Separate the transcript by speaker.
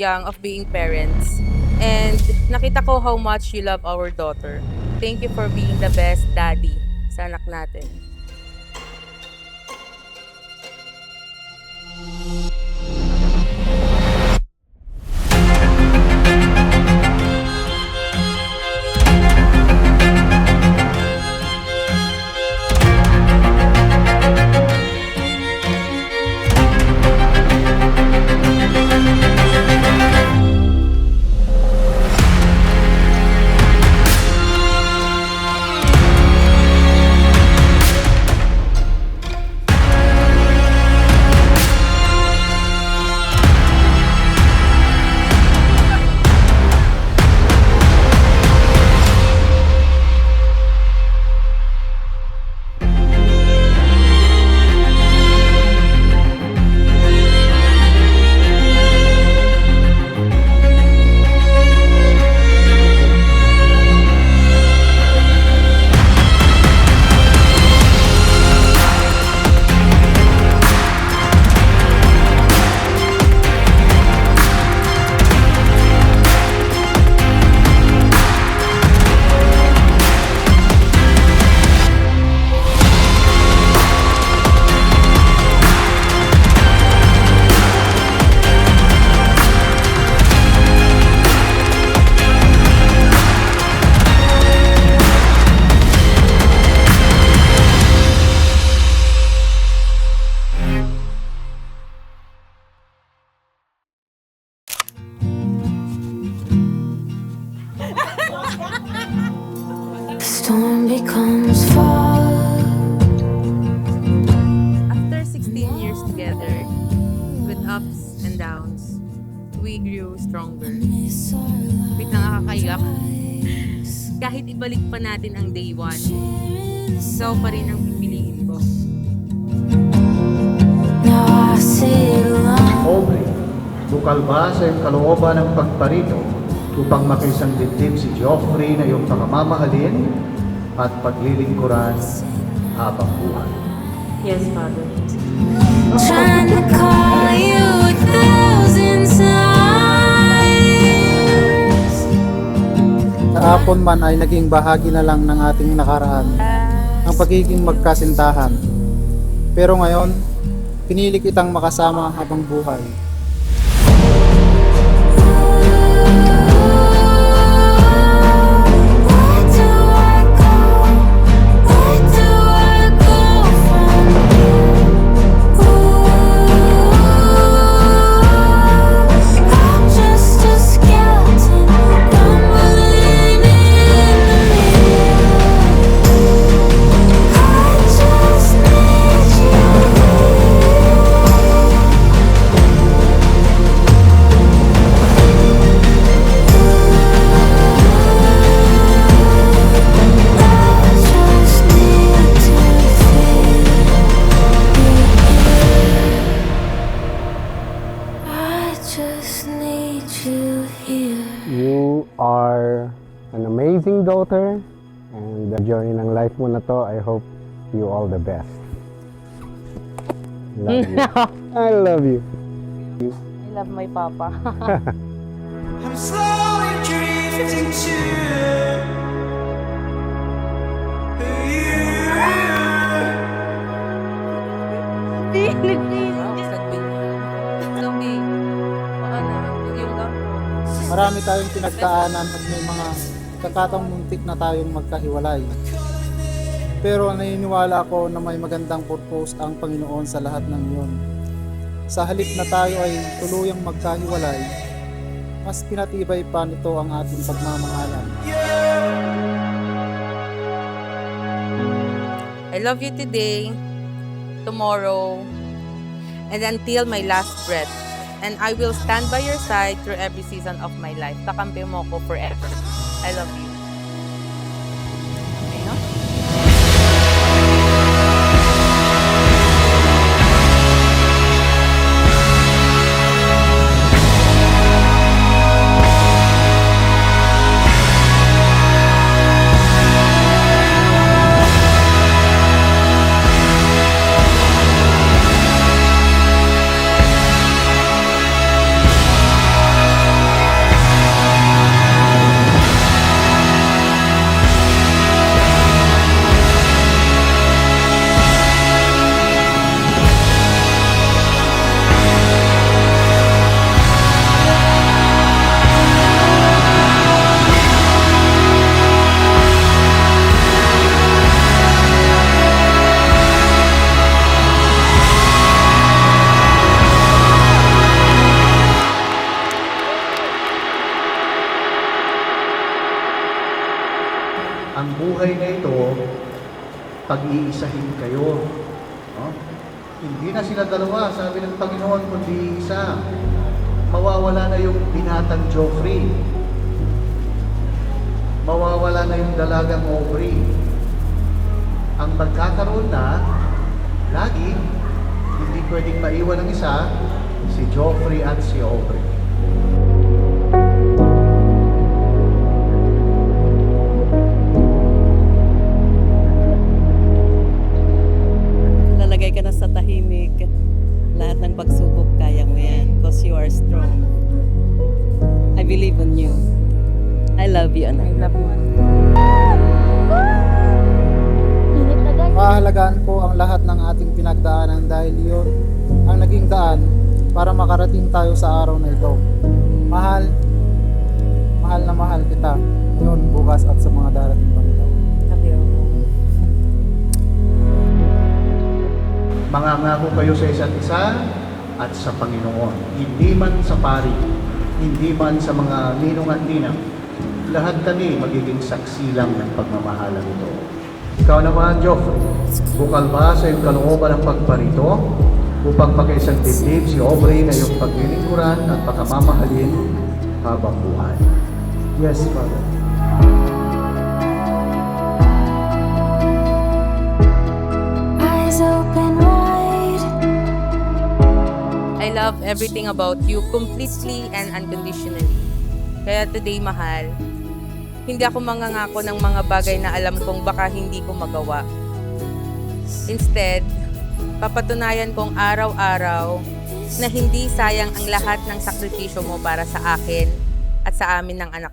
Speaker 1: young of being parents. And nakita ko how much you love our daughter. Thank you for being the best daddy sa anak natin.
Speaker 2: Storm becomes fall.
Speaker 1: After 16 years together, with ups and downs, we grew stronger. Wait, nakakaiyak. Kahit ibalik pa natin ang day one, ikaw pa rin ang pipiliin ko.
Speaker 2: Now I sit alone.
Speaker 3: Aubrey, bukal ba sa iyong kalooban ng pagparito upang makisang dibdib si Geoffrey na iyong pakamahalin at paglilingkuran habang buhay?
Speaker 1: Yes, Father.
Speaker 2: Trying to call you a thousand times.
Speaker 4: Sa hapon man ay naging bahagi na lang ng ating nakaraan ang pagiging magkasintahan. Pero ngayon, pinili kitang makasama habang buhay.
Speaker 2: Where do I go? Where do I go from here? I'm just a skeleton crumbling in the mirror. I just need you I just need to feel I just need you here.
Speaker 5: You are an amazing daughter, and the journey ng life mo na to, I hope you all the best. Love you. I love you.
Speaker 1: I love my papa.
Speaker 6: I'm slowly drifting to you.
Speaker 4: Marami tayong pinagdaanan at may mga kakataong muntik na tayong magkahiwalay. Pero naniniwala ako na may magandang purpose ang Panginoon sa lahat ng iyon. Sa halip na tayo ay tuluyang magkahiwalay, mas pinatibay pa nito ang ating pagmamahalan.
Speaker 1: I love you today, tomorrow, and until my last breath. And I will stand by your side through every season of my life. Kakampi mo ko forever. I love you. Okay, no?
Speaker 3: ang buhay na ito, pag-iisahin kayo. No? Hindi na sila dalawa, sabi ng Panginoon, kundi isa. Mawawala na yung binatang Joffrey. Mawawala na yung dalagang Aubrey. Ang magkakaroon na, lagi, hindi pwedeng maiwan ng isa, si Joffrey at si Aubrey.
Speaker 7: Lalagay ka na sa tahimik. Lahat ng pagsubok, kaya mo yan. Because you are strong. I believe in you. I love you, anak.
Speaker 1: I love you.
Speaker 4: Pahalagaan ko ang lahat ng ating pinagdaanan dahil yun ang naging daan para makarating tayo sa araw na ito. Mahal, mahal na mahal kita ngayon, bukas at sa mga darating pang ito.
Speaker 1: Love you.
Speaker 3: Mangangako kayo sa isa't isa at sa Panginoon. Hindi man sa pari, hindi man sa mga ninong at ninang. Lahat kami magiging saksi lang ng pagmamahalan ito. Ikaw naman, Joffrey, bukal ba sa iyong kalooban ng pagparito upang makaisang dibdib si Aubrey na iyong paglilingkuran at pakamamahalin habang buhay?
Speaker 4: Yes, Father.
Speaker 2: Eyes open wide.
Speaker 1: I love everything about you completely and unconditionally. Kaya today, mahal, hindi ako mangangako ng mga bagay na alam kong baka hindi ko magawa. Instead, papatunayan kong araw-araw na hindi sayang ang lahat ng sakripisyo mo para sa akin at sa amin ng anak